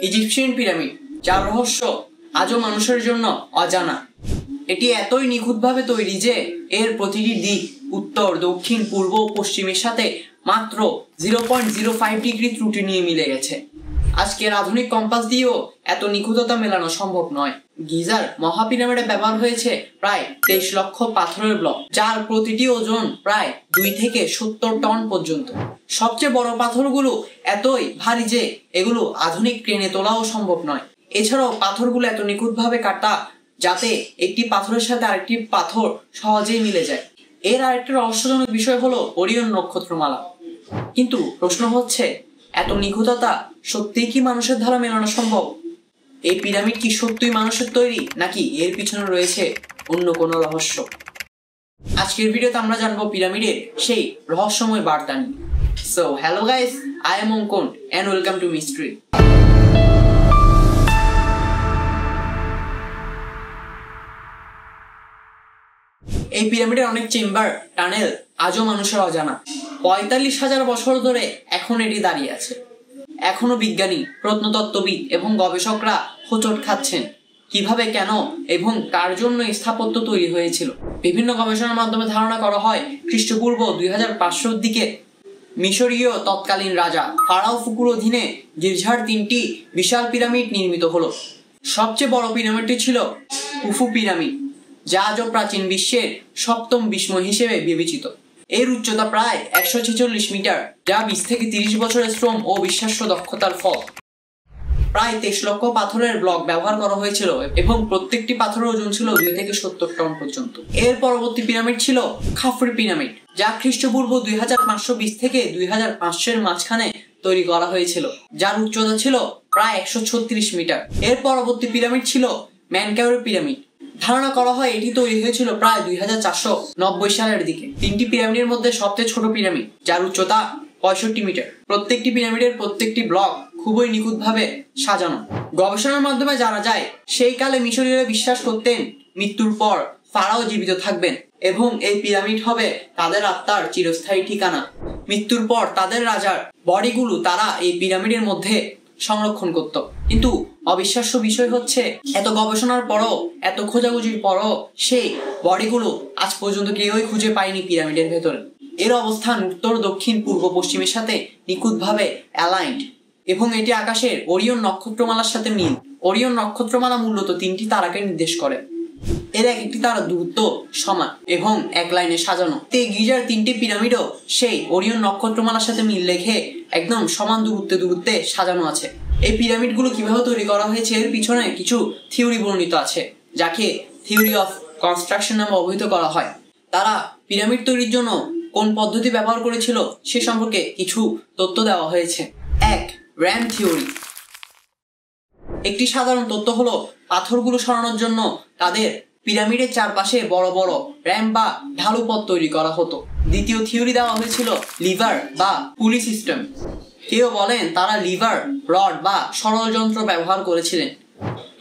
Egyptian pyramid, যার রহস্য আজও মানুষের জন্য অজানা। এটি এতই নিখুঁতভাবে তৈরি যে এর প্রতিটি দিক উত্তর, দক্ষিণ, পূর্ব ও পশ্চিমের সাথে মাত্র 0.05 ডিগ্রি ত্রুটি নিয়ে মিলে গেছে। আজকের আধুনিক কম্পাস দিয়েও এত নিখুঁততা মেলানো সম্ভব নয়। গিজার মহাপিরামিডে ব্যবহার হয়েছে প্রায় 23 লক্ষ পাথরের ব্লক, যার প্রতিটি ওজন প্রায় 2 থেকে 70 টন পর্যন্ত। সবচেয়ে বড় পাথরগুলো এতই ভারী যে এগুলো আধুনিক ক্রেনে তোলাও সম্ভব নয়। এছাড়াও পাথরগুলো এত নিখুঁতভাবে কাটা যাতে একটি পাথরের সাথে আরেকটি পাথর সহজেই মিলে যায়। এর আরেকটি রহস্যজনক বিষয় হলো ওরিয়ন নক্ষত্রমালা। কিন্তু প্রশ্ন হচ্ছে, এত নিখুঁততা সত্যিই কি মানুষের দ্বারা মেলানো সম্ভব? এই পিরামিড কি সত্যিই মানুষের তৈরি, নাকি এর পিছনে রয়েছে অন্য কোনো রহস্য? আজকের ভিডিওতে আমরা জানবো পিরামিডের সেই রহস্যময় বার্তা নিয়ে। So hello guys, I am অঙ্কন এন্ড ওয়েলকাম টু মিস্ট্রি। এই পিরামিডের অনেক চেম্বার, টানেল আজও মানুষের অজানা। 45,000 বছর ধরে এখন এটি দাঁড়িয়ে আছে। এখনো বিজ্ঞানী, প্রত্নতত্ত্ববিদ এবং গবেষকরা হোঁচট খাচ্ছেন কিভাবে, কেন এবং কার জন্য স্থাপত্য তৈরি হয়েছিল। বিভিন্ন গবেষণার মাধ্যমে ধারণা করা হয় খ্রিস্টপূর্ব 2500 দিকে মিশরীয় তৎকালীন রাজা ফারাও ফুকুর অধীনে গির্জার 3টি বিশাল পিরামিড নির্মিত হলো। সবচেয়ে বড় পিরামিডটি ছিল খুফু পিরামিড, যা আজও প্রাচীন বিশ্বের 7ম বিস্ময় হিসেবে বিবেচিত। এর উচ্চতা প্রায় 146 মিটার, যা 20 থেকে 30 বছরের শ্রম ও বিশ্বাস্য দক্ষতার ফল। প্রায় 23 লক্ষ পাথরের ব্লক ব্যবহার করা হয়েছিল এবং প্রত্যেকটি পাথরের ওজন ছিল 2 থেকে 70 টন পর্যন্ত। এর পরবর্তী পিরামিড ছিল খাফরি পিরামিড, যা খ্রিস্টপূর্ব 2520 থেকে 2500 এর মাঝখানে তৈরি করা হয়েছিল, যার উচ্চতা ছিল প্রায় 136 মিটার। এর পরবর্তী পিরামিড ছিল মেনকাউরে পিরামিড। ধারণা করা হয় এটি তৈরি হয়েছিল প্রায় 2490 সালের দিকে। 3টি পিরামিডের মধ্যে সবচেয়ে ছোট পিরামিড, যার উচ্চতা 65 মিটার। প্রত্যেকটি পিরামিডের প্রত্যেকটি ব্লক খুবই নিখুঁতভাবে সাজানো। গবেষণার মাধ্যমে জানা যায় সেই কালে মিশরীয়রা বিশ্বাস করতেন মৃত্যুর পর ফারাও জীবিত থাকবেন এবং এই পিরামিড হবে তাদের আত্মার চিরস্থায়ী ঠিকানা। মৃত্যুর পর তাদের রাজার বডিগুলো তারা এই পিরামিডের মধ্যে সংরক্ষণ করত। কিন্তু অবিশ্বাস্য বিষয় হচ্ছে, এত গবেষণার পরও, এত খোঁজাখুঁজির পরও সেই বডিগুলো আজ পর্যন্ত কেউই খুঁজে পায়নি পিরামিডের ভেতরে। এর অবস্থান উত্তর, দক্ষিণ, পূর্ব, পশ্চিমের সাথে নিখুঁতভাবে অ্যালাইন্ড এবং এটি আকাশের ওরিয়ন নক্ষত্রমালার সাথে মিল। ওরিয়ন নক্ষত্রমালা মূলত 3টি তারাকে নির্দেশ করে। এর এক একটি তারা দূরত্ব সমান এবং এক লাইনে সাজানো। গিজার 3টি পিরামিডও সেই ওরিয়ন নক্ষত্রমালার সাথে মিল রেখে একদম সমান দূরত্বে সাজানো আছে। এই পিরামিডগুলো কিভাবে তৈরি করা হয়েছে এর পিছনে কিছু থিওরি বর্ণিত আছে, যাকে থিওরি অফ কনস্ট্রাকশন নামে অভিহিত করা হয়। তারা পিরামিড তৈরির জন্য কোন পদ্ধতি ব্যবহার করেছিল সে সম্পর্কে কিছু তথ্য দেওয়া হয়েছে। 1. RAM theory. একটি সাধারণ তথ্য হলো পাথরগুলো সরানোর জন্য তাদের পিরামিডের চারপাশে বড় বড় র্যাম বা ঢালু পথ তৈরি করা হতো। দ্বিতীয় থিওরি দেওয়া হয়েছিল লিভার বা পুলি সিস্টেম। কেউ বলেন তারা লিভার, রড বা সরল যন্ত্র ব্যবহার করেছিলেন।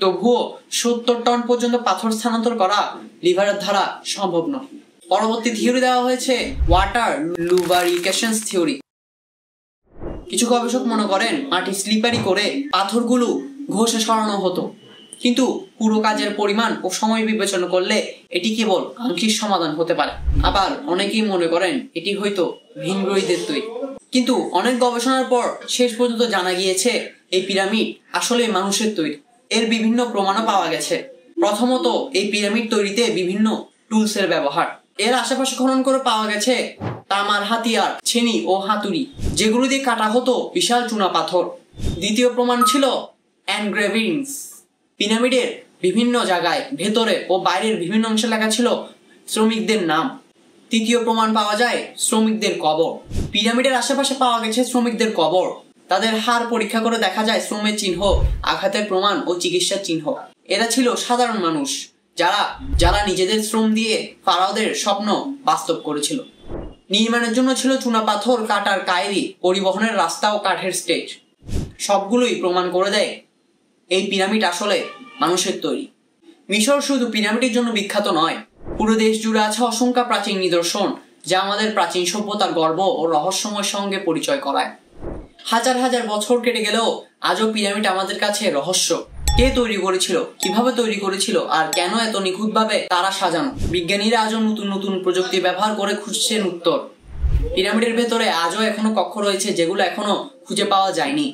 তবুও 70 টন পর্যন্ত পাথর স্থানান্তর করা লিভারের দ্বারা সম্ভব নয়। পরবর্তী থিওরি দেওয়া হয়েছে ওয়াটার লুব্রিকেশন থিওরি। কিছু গবেষক মনে করেন মাটি স্লিপারি করে পাথরগুলো ঘষে সরানো হতো, কিন্তু পুরো কাজের পরিমাণ ও সময় বিবেচনা করলে এটি কেবল আংশিক সমাধান হতে পারে। আবার অনেকেই মনে করেন এটি হয়তো ভিনগ্রহীদের তৈরি। কিন্তু অনেক গবেষণার পর শেষ পর্যন্ত জানা গিয়েছে এই পিরামিড আসলে মানুষের তৈরি। এর বিভিন্ন প্রমাণও পাওয়া গেছে। প্রথমত, এই পিরামিড তৈরিতে বিভিন্ন টুলসের ব্যবহার। এর আশেপাশে খনন করে পাওয়া গেছে তামার হাতিয়ার, ছেনি ও হাতুড়ি, যেগুলো দিয়ে কাটা হতো বিশাল চুনা পাথর। দ্বিতীয় প্রমাণ ছিল এনগ্রেভিংস। পিরামিডের বিভিন্ন জায়গায় ভেতরে ও বাইরের বিভিন্ন অংশে লেখা ছিল শ্রমিকদের নাম। তৃতীয় প্রমাণ পাওয়া যায় শ্রমিকদের কবর। পিরামিডের আশেপাশে পাওয়া গেছে শ্রমিকদের কবর। তাদের হাড় পরীক্ষা করে দেখা যায় শ্রমের চিহ্ন, আঘাতের প্রমাণ ও চিকিৎসার চিহ্ন। এরা ছিল সাধারণ মানুষ যারা নিজেদের শ্রম দিয়ে ফারাওদের স্বপ্ন বাস্তব করেছিল। নির্মাণের জন্য ছিল চুনাপাথর, কাটার কায়রি, পরিবহনের রাস্তা ও কাঠের স্টেজ। সবগুলোই প্রমাণ করে দেয় এই পিরামিড আসলে মানুষের তৈরি। মিশর শুধু পিরামিডের জন্য বিখ্যাত নয়, পুরো দেশ জুড়ে আছে অসংখ্য প্রাচীন নিদর্শন যা আমাদের প্রাচীন সভ্যতার গর্ব ও রহস্যময়ের সঙ্গে পরিচয় করায়। হাজার হাজার বছর কেটে গেলেও আজও পিরামিড আমাদের কাছে রহস্য। কে তৈরি করেছিল, কিভাবে তৈরি করেছিল, আর কেন এত নিখুঁতভাবে তারা সাজানো? বিজ্ঞানীরা আজও নতুন নতুন প্রযুক্তি ব্যবহার করে খুঁজছেন উত্তর। পিরামিডের ভেতরে আজও এখনো কক্ষ রয়েছে যেগুলো এখনো খুঁজে পাওয়া যায়নি।